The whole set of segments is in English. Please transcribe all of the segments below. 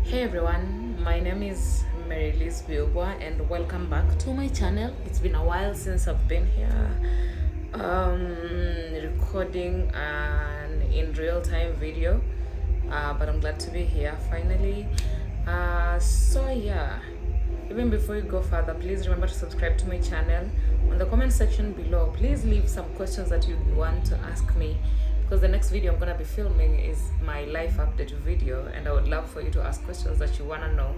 Hey everyone, my name is Marylis Biobwa and welcome back to my channel. It's been a while since I've been here recording an in real time video, but I'm glad to be here finally. So yeah, even before you go further, please remember to subscribe to my channel. On the comment section below, please leave some questions that you want to ask me, because the next video I'm going to be filming is my life update video, and I would love for you to ask questions that you want to know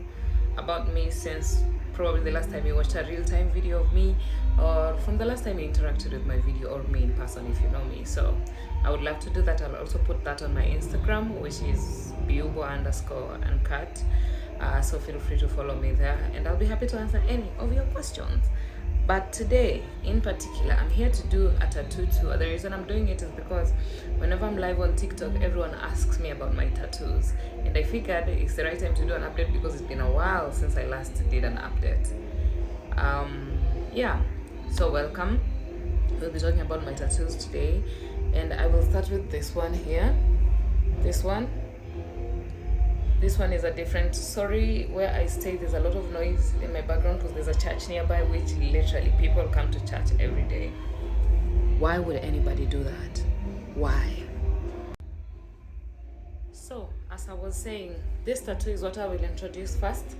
about me, since probably the last time you watched a real-time video of me, or from the last time you interacted with my video, or me in person if you know me. So I would love to do that. I'll also put that on my Instagram, which is biubo_uncut. So feel free to follow me there, and I'll be happy to answer any of your questions. But today in particular, I'm here to do a tattoo tour. The reason I'm doing it is because whenever I'm live on TikTok, everyone asks me about my tattoos, and I figured it's the right time to do an update because it's been a while since I last did an update. Yeah, so welcome. We'll be talking about my tattoos today, and I will start with this one here. This one is a different, sorry, where I stay there's a lot of noise in my background because there's a church nearby, which literally people come to church every day. Why would anybody do that? Why? So as I was saying, this tattoo is what I will introduce first.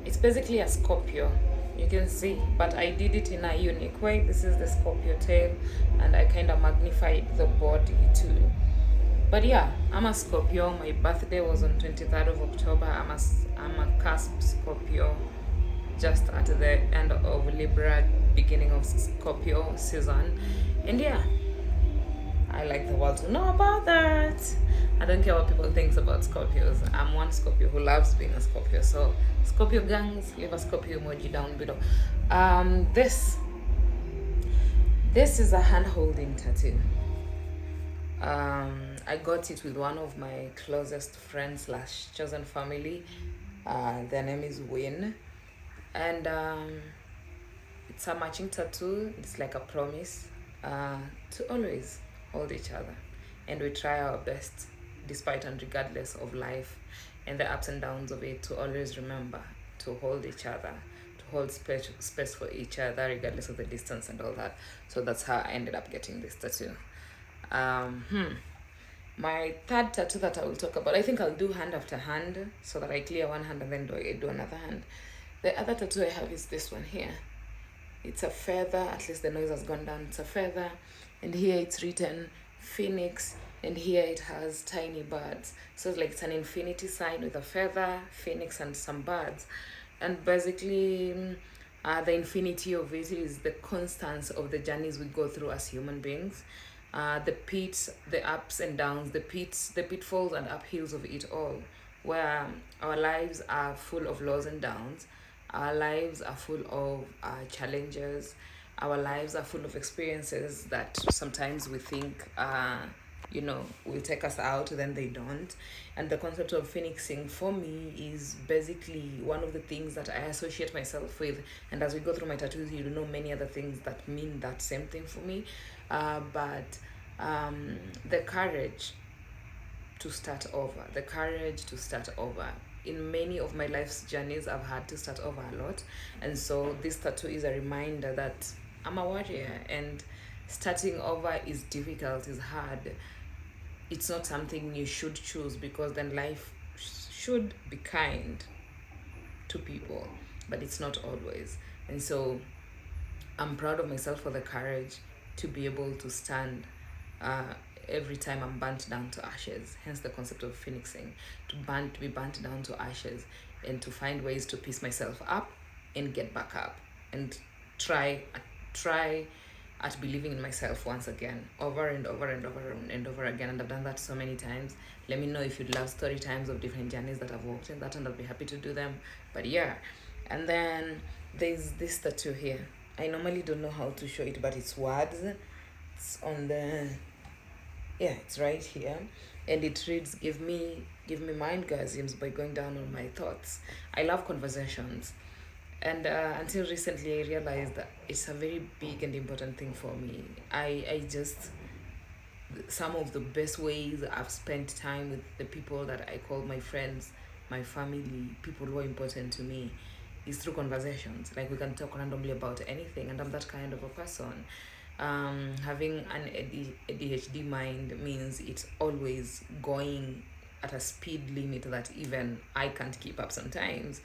It's basically a Scorpio, you can see, but I did it in a unique way. This is the Scorpio tail, and I kind of magnified the body too. But yeah, I'm a Scorpio. My birthday was on 23rd of October. I'm a cusp Scorpio, just at the end of Libra, beginning of Scorpio season. And yeah, I like the world to know about that. I don't care what people think about Scorpios. I'm one Scorpio who loves being a Scorpio. So Scorpio gangs, leave a Scorpio emoji down below. This is a hand holding tattoo. I got it with one of my closest friends / chosen family. Their name is Win, and it's a matching tattoo. It's like a promise to always hold each other, and we try our best, despite and regardless of life and the ups and downs of it, to always remember to hold each other, to hold space for each other, regardless of the distance and all that. So that's how I ended up getting this tattoo. My third tattoo that I will talk about, I think I'll do hand after hand so that I clear one hand and then do another hand. The other tattoo I have is this one here. It's a feather, at least the noise has gone down. It's a feather, and here it's written Phoenix, and here it has tiny birds. So it's like it's an infinity sign with a feather, phoenix, and some birds. And basically, the infinity of it is the constance of the journeys we go through as human beings. The pits, the ups and downs, the pitfalls and uphills of it all, where our lives are full of lows and downs. Our lives are full of challenges. Our lives are full of experiences that sometimes we think will take us out, then they don't. And the concept of phoenixing for me is basically one of the things that I associate myself with. And as we go through my tattoos, you know many other things that mean that same thing for me. But the courage to start over, In many of my life's journeys, I've had to start over a lot. And so this tattoo is a reminder that I'm a warrior, and starting over is difficult, is hard. It's not something you should choose, because then life should be kind to people, but it's not always. And so I'm proud of myself for the courage to be able to stand every time I'm burnt down to ashes, hence the concept of phoenixing, to be burnt down to ashes, and to find ways to piece myself up and get back up, and try at believing in myself once again, over and over and over and over again. And I've done that so many times. Let me know if you'd love story times of different journeys that I've walked in that, and I'll be happy to do them. But yeah, and then there's this tattoo here. I normally don't know how to show it, but it's words. It's on the, yeah, it's right here, and it reads, give me mind orgasms by going down on my thoughts. I love conversations, and until recently I realized that it's a very big and important thing for me. I just, some of the best ways I've spent time with the people that I call my friends my family, people who are important to me, is through conversations. Like we can talk randomly about anything, and I'm that kind of a person. Having an ADHD mind means it's always going at a speed limit that even I can't keep up sometimes.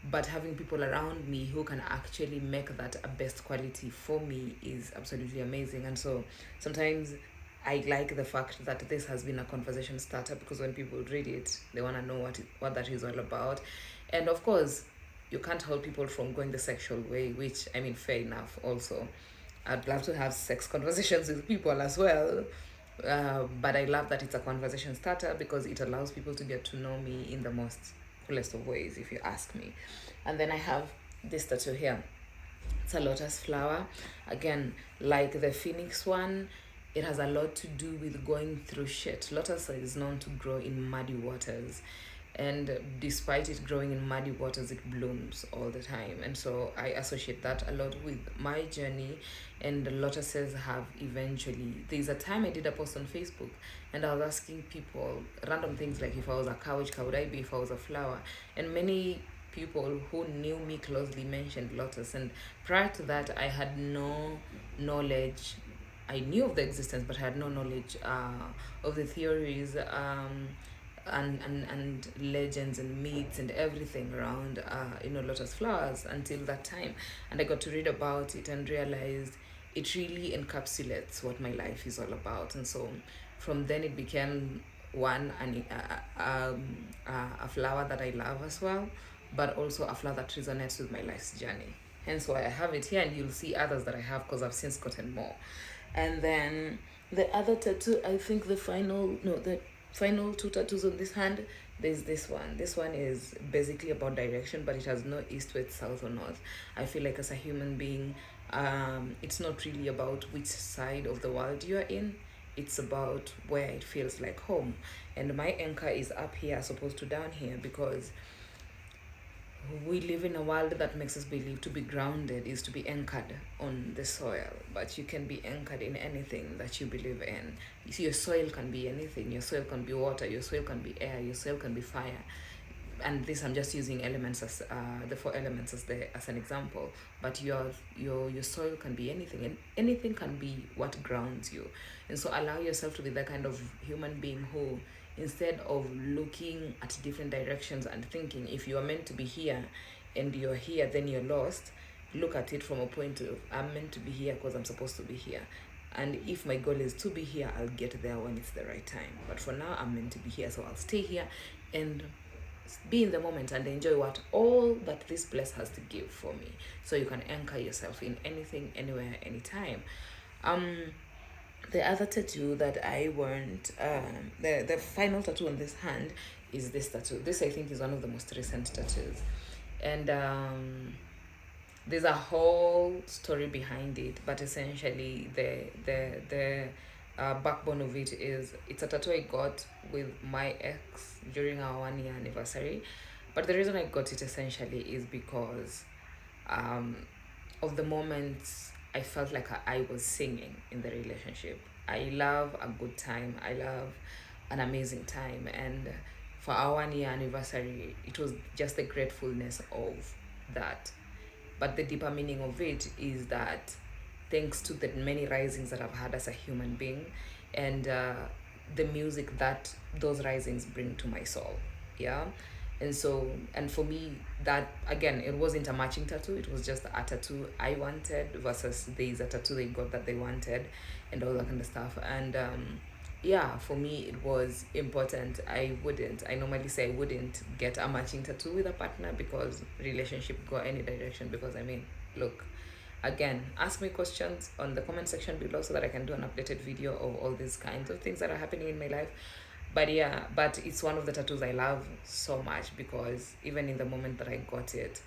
But having people around me who can actually make that a best quality for me is absolutely amazing. And so sometimes I like the fact that this has been a conversation starter, because when people read it, they want to know what that is all about. And of course, you can't hold people from going the sexual way, which, I mean, fair enough also. I'd love to have sex conversations with people as well. But I love that it's a conversation starter because it allows people to get to know me in the most coolest of ways, if you ask me. And then I have this tattoo here. It's a lotus flower. Again, like the phoenix one, it has a lot to do with going through shit. Lotus is known to grow in muddy waters, and despite it growing in muddy waters, it blooms all the time. And so I associate that a lot with my journey. And the lotuses have eventually, there's a time I did a post on Facebook, and I was asking people random things like, if I was a cow, which cow would I be if I was a flower? And many people who knew me closely mentioned lotus. And prior to that, I had no knowledge. I knew of the existence, but I had no knowledge of the theories, and legends and myths and everything around lotus flowers until that time. And I got to read about it and realized it really encapsulates what my life is all about. And so from then it became a flower that I love as well, but also a flower that resonates with my life's journey. Hence why I have it here, and you'll see others that I have because I've since gotten more. And then the other tattoo, I think the final two tattoos on this hand, there's this one. This one is basically about direction, but it has no east, west, south, or north. I feel like as a human being, it's not really about which side of the world you're in. It's about where it feels like home. And my anchor is up here as opposed to down here, because we live in a world that makes us believe to be grounded is to be anchored on the soil, but you can be anchored in anything that you believe in. You see, your soil can be anything. Your soil can be water, your soil can be air, your soil can be fire. And this, I'm just using elements as the four elements as an example. But your soil can be anything, and anything can be what grounds you. And so allow yourself to be that kind of human being who, instead of looking at different directions and thinking if you are meant to be here and you're here, then you're lost, look at it from a point of, I'm meant to be here because I'm supposed to be here. And if my goal is to be here, I'll get there when it's the right time. But for now, I'm meant to be here, so I'll stay here and be in the moment and enjoy what all that this place has to give for me. So you can anchor yourself in anything, anywhere, anytime. The other tattoo that I want, the final tattoo on this hand is this tattoo. This, I think, is one of the most recent tattoos. And there's a whole story behind it, but essentially the backbone of it is, it's a tattoo I got with my ex during our 1 year anniversary. But the reason I got it essentially is because of the moments I felt like I was singing in the relationship. I love a good time. I love an amazing time. And for our 1 year anniversary, it was just the gratefulness of that. But the deeper meaning of it is that thanks to the many risings that I've had as a human being, and the music that those risings bring to my soul. Yeah. And so, and for me, that, again, it wasn't a matching tattoo. It was just a tattoo I wanted versus there's a tattoo they got that they wanted, and all that kind of stuff. And yeah, for me, it was important. I normally say I wouldn't get a matching tattoo with a partner because relationship go any direction. Because I mean, look, again, ask me questions on the comment section below so that I can do an updated video of all these kinds of things that are happening in my life. But yeah, but it's one of the tattoos I love so much, because even in the moment that I got it,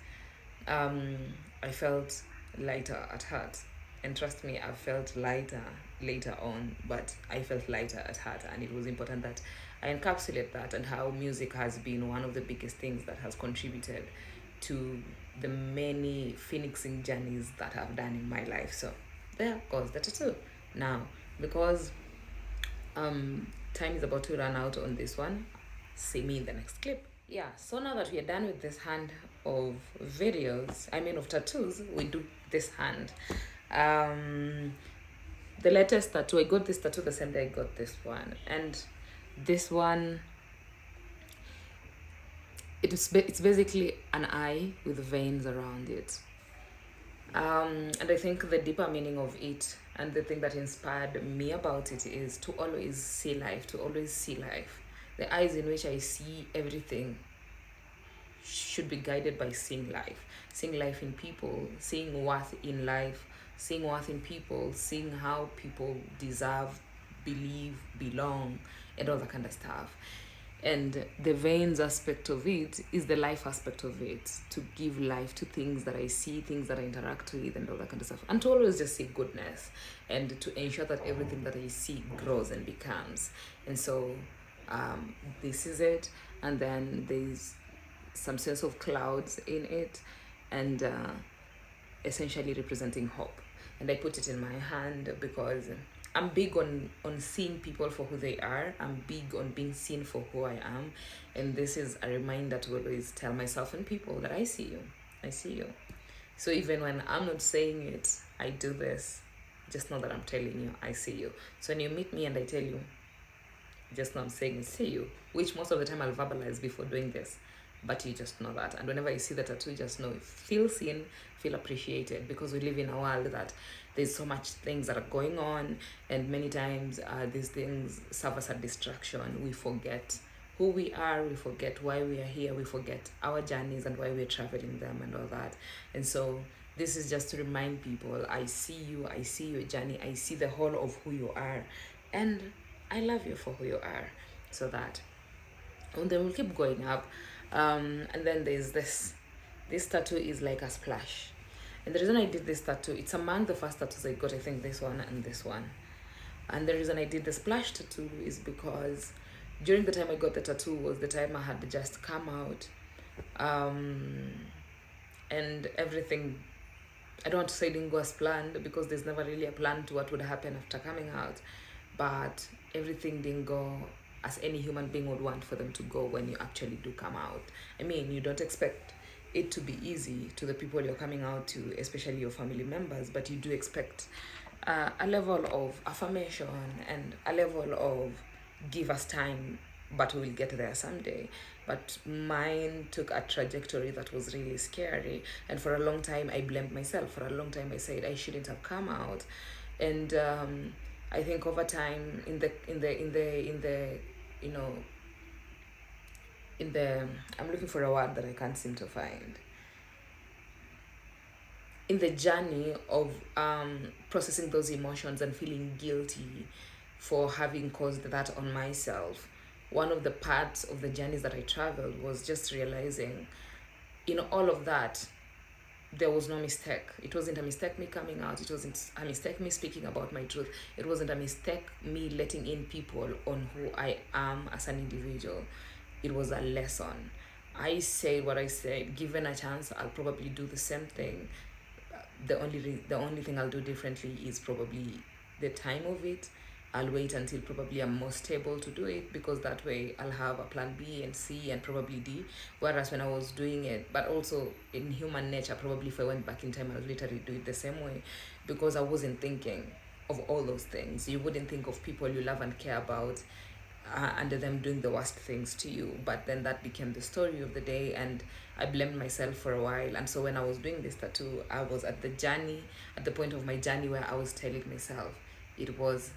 I felt lighter at heart. And trust me, I felt lighter later on, but I felt lighter at heart. And it was important that I encapsulate that, and how music has been one of the biggest things that has contributed to the many phoenixing journeys that I've done in my life. So there goes the tattoo. Now, because time is about to run out on this one, see me in the next clip. Yeah, so now that we are done with this hand of videos, I mean of tattoos, we do this hand. Um, the latest tattoo, I got this tattoo the same day I got this one. And this one, it's basically an eye with veins around it. And I think the deeper meaning of it and the thing that inspired me about it is to always see life, to always see life. The eyes in which I see everything should be guided by seeing life in people, seeing worth in life, seeing worth in people, seeing how people deserve, believe, belong, and all that kind of stuff. And the veins aspect of it is the life aspect of it, to give life to things that I see, things that I interact with, and all that kind of stuff. And to always just see goodness and to ensure that everything that I see grows and becomes. And so this is it. And then there's some sense of clouds in it, and essentially representing hope. And I put it in my hand because I'm big on seeing people for who they are. I'm big on being seen for who I am, and this is a reminder to always tell myself and people that I see you. I see you. So even when I'm not saying it, I do this. Just know that I'm telling you, I see you. So when you meet me and I tell you, just know I'm saying see you, which most of the time I'll verbalize before doing this, but you just know that. And whenever you see the tattoo, just know, feel seen, feel appreciated, because we live in a world that there's so much things that are going on, and many times these things serve as a distraction. We forget who we are, we forget why we are here, we forget our journeys and why we're traveling them and all that. And so this is just to remind people, I see you, I see your journey, I see the whole of who you are, and I love you for who you are. So that, and then we'll keep going up. And then there's this tattoo is like a splash. And the reason I did this tattoo, it's among the first tattoos I got, I think this one and this one. And the reason I did the splash tattoo is because during the time I got the tattoo was the time I had just come out. And everything, I don't want to say didn't go as planned, because there's never really a plan to what would happen after coming out. But everything didn't go as any human being would want for them to go when you actually do come out. I mean, you don't expect it to be easy to the people you're coming out to, especially your family members, but you do expect a level of affirmation and a level of give us time, but we'll get there someday. But mine took a trajectory that was really scary, and for a long time I blamed myself. For a long time I said I shouldn't have come out. And I think over time, in the you know in the I'm looking for a word that I can't seem to find, in the journey of processing those emotions and feeling guilty for having caused that on myself, one of the parts of the journeys that I traveled was just realizing, in all of that, there was no mistake. It wasn't a mistake me coming out. It wasn't a mistake me speaking about my truth. It wasn't a mistake me letting in people on who I am as an individual. It was a lesson. I said what I said. Given a chance, I'll probably do the same thing. The only thing I'll do differently is probably the time of it. I'll wait until probably I'm more stable to do it, because that way I'll have a plan B and C and probably D. Whereas when I was doing it, but also in human nature, probably if I went back in time, I'll literally do it the same way, because I wasn't thinking of all those things. You wouldn't think of people you love and care about under them doing the worst things to you. But then that became the story of the day, and I blamed myself for a while. And so when I was doing this tattoo, I was at the point of my journey where I was telling myself it was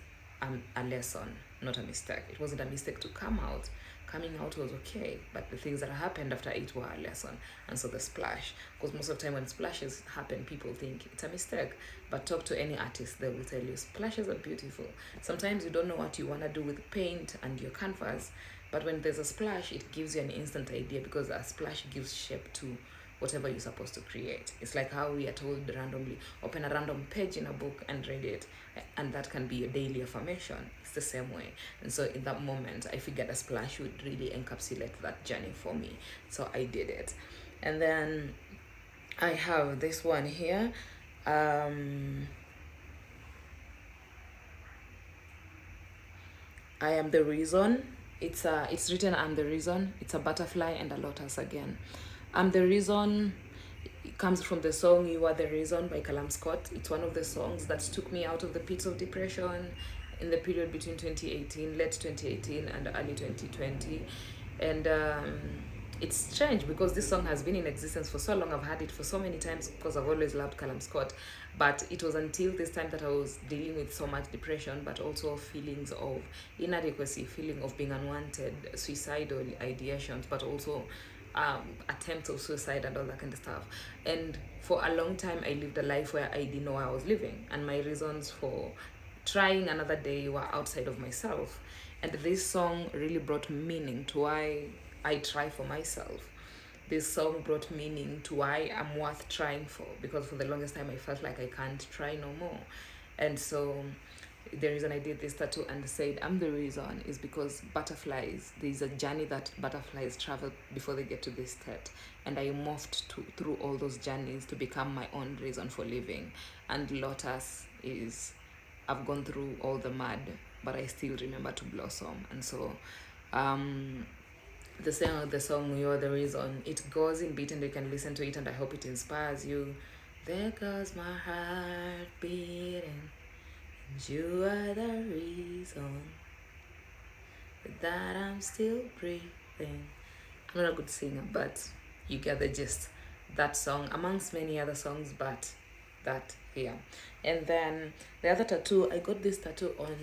a lesson, not a mistake. It wasn't a mistake to come out. Coming out was okay, but the things that happened after it were a lesson. And so the splash, because most of the time when splashes happen, people think it's a mistake. But talk to any artist, they will tell you splashes are beautiful. Sometimes you don't know what you want to do with paint and your canvas, but when there's a splash, it gives you an instant idea, because a splash gives shape to whatever you're supposed to create. It's like how we are told randomly, open a random page in a book and read it, and that can be your daily affirmation. It's the same way. And so in that moment, I figured a splash would really encapsulate that journey for me. So I did it. And then I have this one here. I am the reason. It's written "I'm the Reason." It's a butterfly and a lotus again. "I'm the Reason" it comes from the song "You Are the Reason" by Callum Scott. It's one of the songs that took me out of the pits of depression in the period between 2018, late 2018 and early 2020. And it's strange because this song has been in existence for so long. I've had it for so many times because I've always loved Callum Scott. But it was until this time that I was dealing with so much depression, but also feelings of inadequacy, feeling of being unwanted, suicidal ideations, but also attempts of suicide and all that kind of stuff. And for a long time, I lived a life where I didn't know why I was living, and my reasons for trying another day were outside of myself. And this song really brought meaning to why I try for myself. This song brought meaning to why I'm worth trying for, because for the longest time I felt like I can't try no more. And so the reason I did this tattoo and said "I'm the Reason" is because butterflies, there's a journey that butterflies travel before they get to this state. And I morphed through all those journeys to become my own reason for living. And lotus is, I've gone through all the mud, but I still remember to blossom. And so the saying of the song "You're the Reason," it goes in beat and you can listen to it, and I hope it inspires you. There goes my heart beating, and you are the reason that I'm still breathing. I'm not a good singer, but you get the gist. That song, amongst many other songs, but that here. And then the other tattoo, I got this tattoo on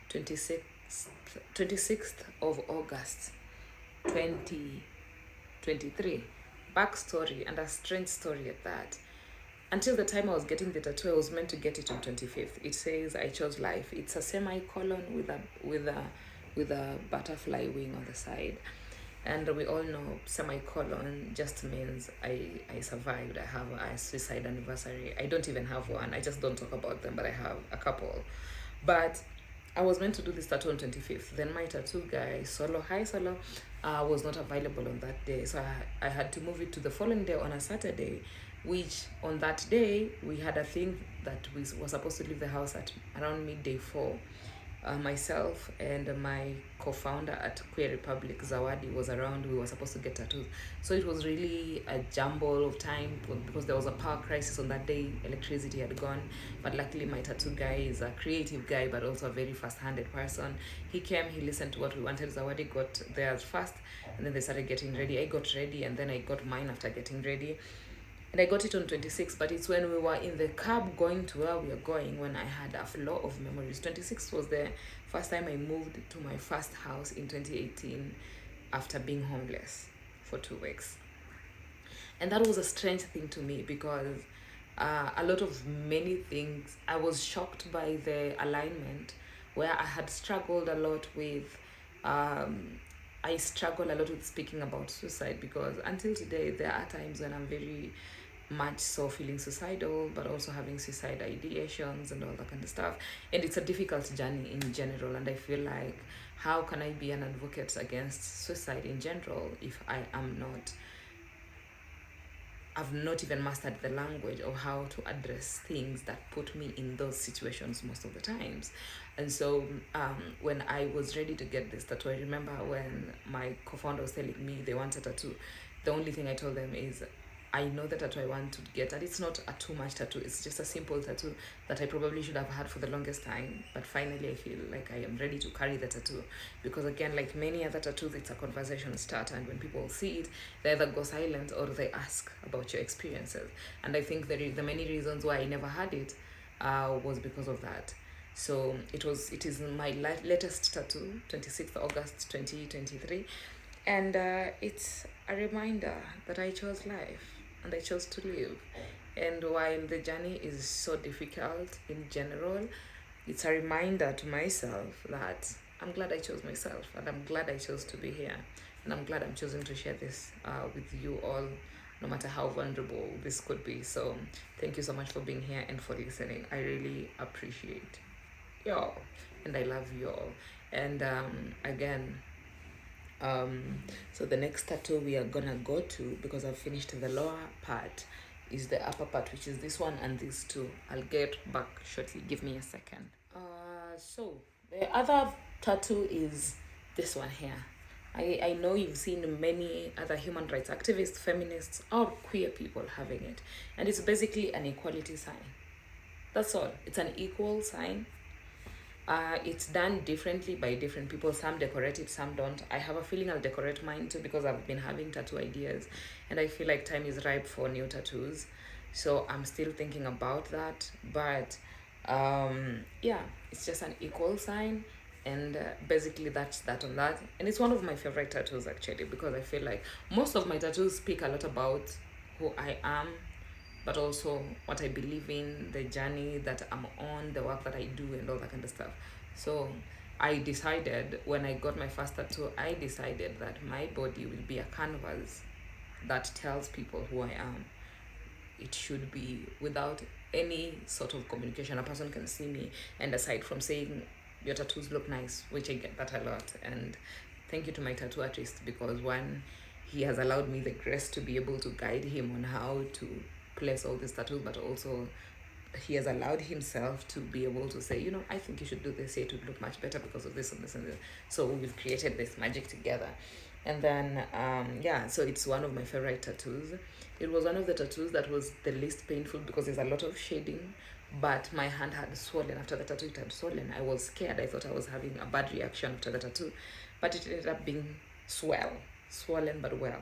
26th of August 2023. Backstory, and a strange story at that. Until the time I was getting the tattoo, I was meant to get it on 25th. It says "I chose life." It's a semicolon with a butterfly wing on the side. And we all know semicolon just means I survived. I have a suicide anniversary. I don't even have one. I just don't talk about them, but I have a couple. But I was meant to do this tattoo on 25th. Then my tattoo guy, Solo, hi Solo, was not available on that day. So I had to move it to the following day on a Saturday, which on that day, we had a thing that we were supposed to leave the house at around midday 4. Myself and my co-founder at Queer Republic, Zawadi, was around. We were supposed to get tattoos. So it was really a jumble of time because there was a power crisis on that day. Electricity had gone. But luckily, my tattoo guy is a creative guy, but also a very fast-handed person. He came, he listened to what we wanted. Zawadi got theirs first, and then they started getting ready. I got ready, and then I got mine after getting ready. And I got it on 26th, but it's when we were in the cab going to where we were going when I had a flow of memories. 26th was the first time I moved to my first house in 2018 after being homeless for 2 weeks. And that was a strange thing to me because a lot of many things, I was shocked by the alignment where I had struggled a lot with. I struggle a lot with speaking about suicide because until today there are times when I'm very much so feeling suicidal, but also having suicide ideations and all that kind of stuff. And it's a difficult journey in general. And I feel like, how can I be an advocate against suicide in general if I've not even mastered the language of how to address things that put me in those situations most of the times. And so when I was ready to get this tattoo, I remember when my co-founder was telling me they wanted a tattoo, the only thing I told them is, I know the tattoo I want to get, and it's not a too much tattoo. It's just a simple tattoo that I probably should have had for the longest time. But finally, I feel like I am ready to carry the tattoo because, again, like many other tattoos, it's a conversation starter, and when people see it, they either go silent or they ask about your experiences. And I think the many reasons why I never had it was because of that. So it is my latest tattoo, 26th August 2023, and it's a reminder that I chose life and I chose to live. And while the journey is so difficult in general, it's a reminder to myself that I'm glad I chose myself, and I'm glad I chose to be here, and I'm glad I'm choosing to share this with you all, no matter how vulnerable this could be. So thank you so much for being here and for listening. I really appreciate y'all, and I love you all. And again, so the next tattoo we are gonna go to, because I've finished the lower part, is the upper part, which is this one and these two. I'll get back shortly. Give me a second. So the other tattoo is this one here. I know you've seen many other human rights activists, feminists, or queer people having it. And it's basically an equality sign. That's all. It's an equal sign. It's done differently by different people. Some decorate it, some don't. I have a feeling I'll decorate mine too because I've been having tattoo ideas and I feel like time is ripe for new tattoos. So I'm still thinking about that. But yeah, it's just an equal sign. And basically, that's that on that. And it's one of my favorite tattoos actually because I feel like most of my tattoos speak a lot about who I am, but also what I believe in, the journey that I'm on, the work that I do, and all that kind of stuff. So I decided when I got my first tattoo, I decided that my body will be a canvas that tells people who I am. It should be without any sort of communication. A person can see me, and aside from saying, your tattoos look nice, which I get that a lot. And thank you to my tattoo artist because one, he has allowed me the grace to be able to guide him on how to place all these tattoos, but also he has allowed himself to be able to say, I think you should do this, it would look much better because of this and this and this. So we've created this magic together. And then yeah, so it's one of my favorite tattoos. It was one of the tattoos that was the least painful because there's a lot of shading, but my hand had swollen. After the tattoo, it had swollen. I was scared. I thought I was having a bad reaction after the tattoo, but it ended up being swollen but well.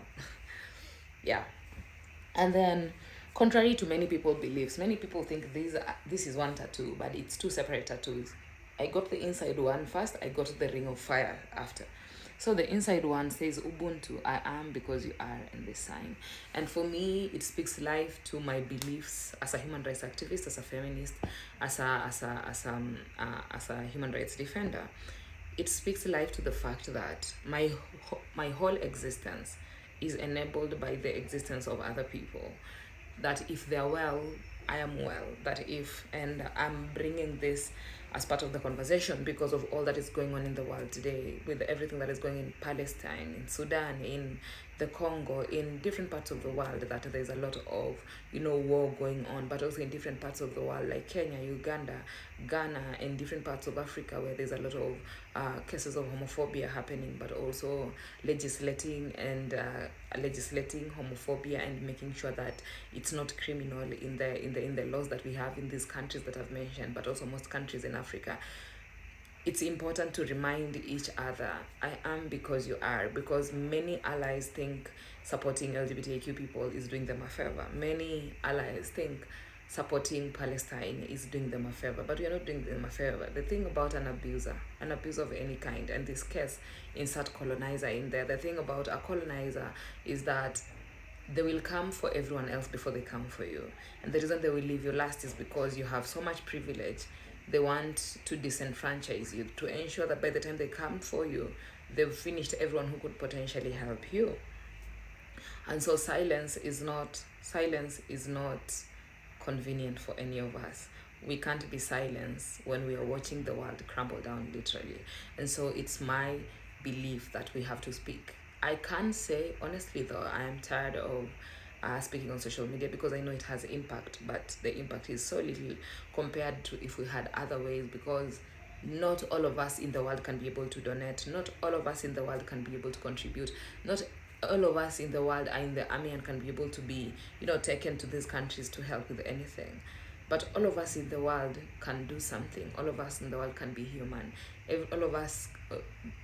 Yeah. And then, contrary to many people beliefs, many people think this is one tattoo, but it's two separate tattoos. I got the inside one first, I got the ring of fire after. So the inside one says Ubuntu, I am because you are, and the sign. And for me, it speaks life to my beliefs as a human rights activist, as a feminist, as a human rights defender. It speaks life to the fact that my whole existence is enabled by the existence of other people. That if they're well, I am well. That if, and I'm bringing this as part of the conversation because of all that is going on in the world today, with everything that is going in Palestine, in Sudan, in the Congo, in different parts of the world, that there's a lot of, war going on, but also in different parts of the world like Kenya, Uganda, Ghana, and different parts of Africa where there's a lot of cases of homophobia happening, but also legislating homophobia and making sure that it's not criminal in the laws that we have in these countries that I've mentioned, but also most countries in Africa. It's important to remind each other, I am because you are, because many allies think supporting LGBTQ people is doing them a favor. Many allies think supporting Palestine is doing them a favor, but we are not doing them a favor. The thing about an abuser of any kind, and this case, insert colonizer in there, the thing about a colonizer is that they will come for everyone else before they come for you. And the reason they will leave you last is because you have so much privilege. They want to disenfranchise you to ensure that by the time they come for you, they've finished everyone who could potentially help you. And so silence is not convenient for any of us. We can't be silenced when we are watching the world crumble down, literally. And so it's my belief that we have to speak. I can say, honestly though, I am tired of speaking on social media because I know it has impact, but the impact is so little compared to if we had other ways, because not all of us in the world can be able to donate. Not all of us in the world can be able to contribute. Not all of us in the world are in the army and can be able to be, taken to these countries to help with anything. But all of us in the world can do something. All of us in the world can be human. All of us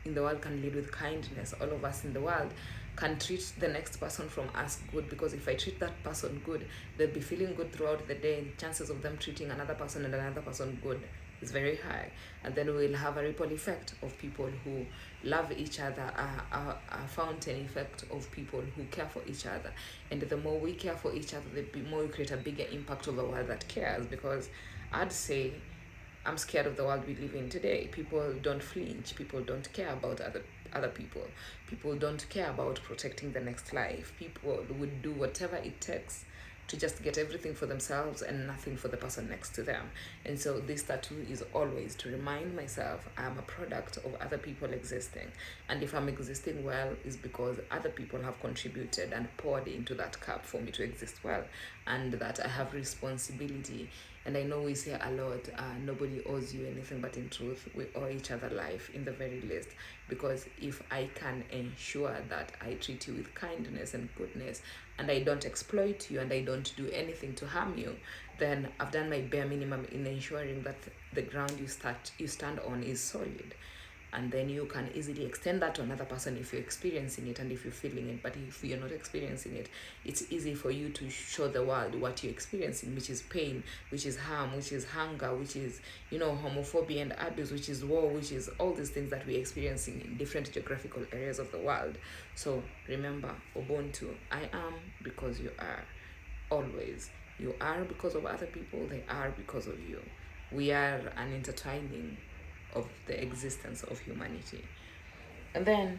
in the world can lead with kindness. All of us in the world can treat the next person from us good, because if I treat that person good, they'll be feeling good throughout the day, and chances of them treating another person and another person good is very high. And then we'll have a ripple effect of people who love each other, a fountain effect of people who care for each other. And the more we care for each other, the more we create a bigger impact of a world that cares. Because I'd say I'm scared of the world we live in today. People don't flinch. People don't care about other people. People don't care about protecting the next life. People would do whatever it takes to just get everything for themselves and nothing for the person next to them. And so this tattoo is always to remind myself I'm a product of other people existing. And if I'm existing well, is because other people have contributed and poured into that cup for me to exist well. And that I have responsibility And I know we say a lot, nobody owes you anything, but in truth, we owe each other life in the very least. Because if I can ensure that I treat you with kindness and goodness, and I don't exploit you, and I don't do anything to harm you, then I've done my bare minimum in ensuring that the ground you stand on is solid. And then you can easily extend that to another person if you're experiencing it and if you're feeling it. But if you're not experiencing it, it's easy for you to show the world what you're experiencing, which is pain, which is harm, which is hunger, which is, homophobia and abuse, which is war, which is all these things that we're experiencing in different geographical areas of the world. So remember, Ubuntu, I am because you are. Always. You are because of other people, they are because of you. We are an intertwining of the existence of humanity. And then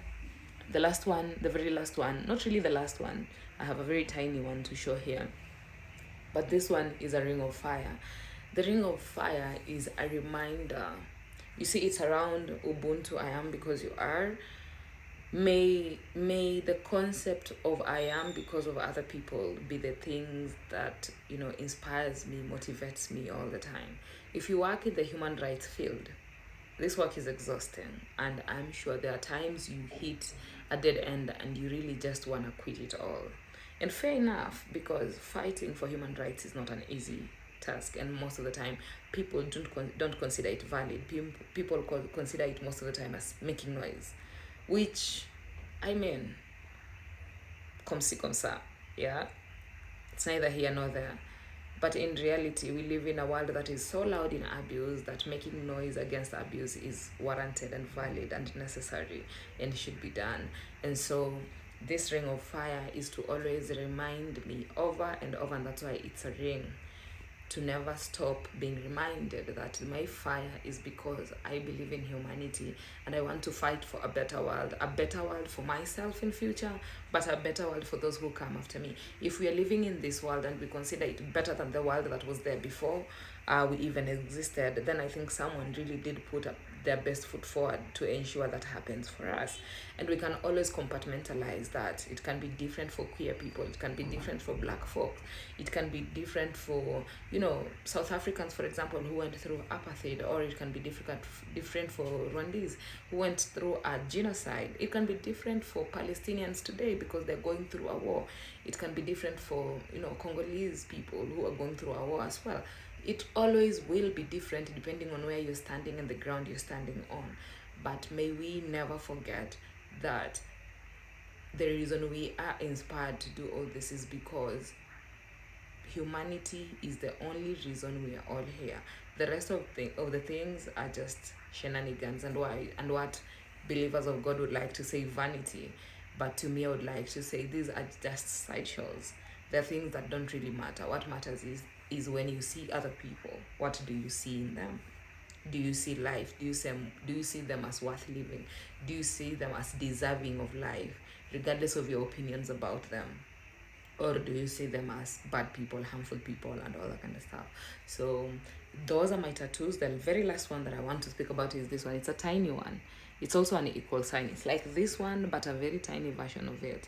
the last one, the very last one, not really the last one, I have a very tiny one to show here, but this one is a ring of fire. The ring of fire is a reminder. You see, it's around Ubuntu, I am because you are. May the concept of I am because of other people be the things that inspires me, motivates me all the time. If you work in the human rights field, this work is exhausting, and I'm sure there are times you hit a dead end and you really just want to quit it all. And fair enough, because fighting for human rights is not an easy task, and most of the time people don't consider it valid. People consider it most of the time as making noise, which, I mean, comme si comme ça, yeah, it's neither here nor there. But in reality, we live in a world that is so loud in abuse that making noise against abuse is warranted and valid and necessary and should be done. And so this ring of fire is to always remind me over and over, and that's why it's a ring, to never stop being reminded that my fire is because I believe in humanity and I want to fight for a better world for myself in future, but a better world for those who come after me. If we are living in this world and we consider it better than the world that was there before we even existed, then I think someone really did put up their best foot forward to ensure that happens for us. And we can always compartmentalize that. It can be different for queer people, it can be different for black folk, it can be different for South Africans, for example, who went through apartheid, or it can be different for Rwandese who went through a genocide. It can be different for Palestinians today because they're going through a war. It can be different for Congolese people who are going through a war as well. It always will be different depending on where you're standing and the ground you're standing on. But may we never forget that the reason we are inspired to do all this is because humanity is the only reason we are all here. The rest of the things are just shenanigans and what believers of God would like to say vanity. But to me, I would like to say these are just sideshows. They're things that don't really matter. What matters is when you see other people, what do you see in them? Do you see life? Do you see them as worth living? Do you see them as deserving of life, regardless of your opinions about them? Or do you see them as bad people, harmful people, and all that kind of stuff? So those are my tattoos. The very last one that I want to speak about is this one. It's a tiny one. It's also an equal sign. It's like this one, but a very tiny version of it.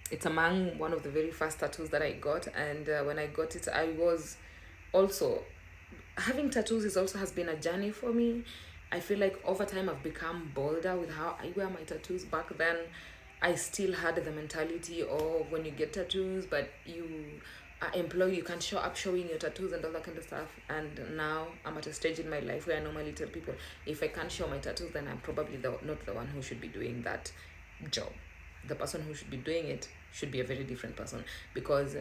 It's among one of the very first tattoos that I got, and when I got it, I was also having tattoos has been a journey for me. I feel like over time I've become bolder with how I wear my tattoos. Back then I still had the mentality of when you get tattoos but you are employed, you can't show up showing your tattoos and all that kind of stuff. And now I'm at a stage in my life where I normally tell people, if I can't show my tattoos, then I'm probably not the one who should be doing that job. The person who should be doing it should be a very different person, because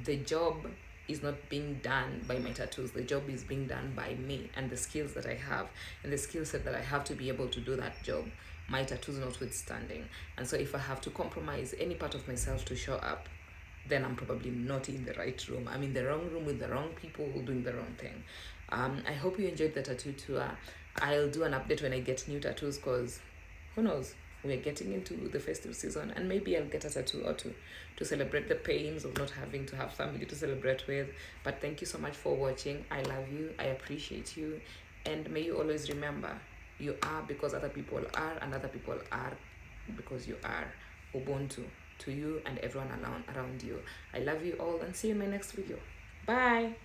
the job is not being done by my tattoos. The job is being done by me and the skills that I have and the skill set that I have to be able to do that job, my tattoos notwithstanding. And so if I have to compromise any part of myself to show up, then I'm probably not in the right room. I'm in the wrong room with the wrong people doing the wrong thing. I hope you enjoyed the tattoo tour. I'll do an update when I get new tattoos, because who knows, we're getting into the festive season, and maybe I'll get a tattoo or two to celebrate the pains of not having to have family to celebrate with. But thank you so much for watching. I love you, I appreciate you, and may you always remember, you are because other people are, and other people are because you are. Ubuntu to you and everyone around you. I love you all, and see you in my next video. Bye.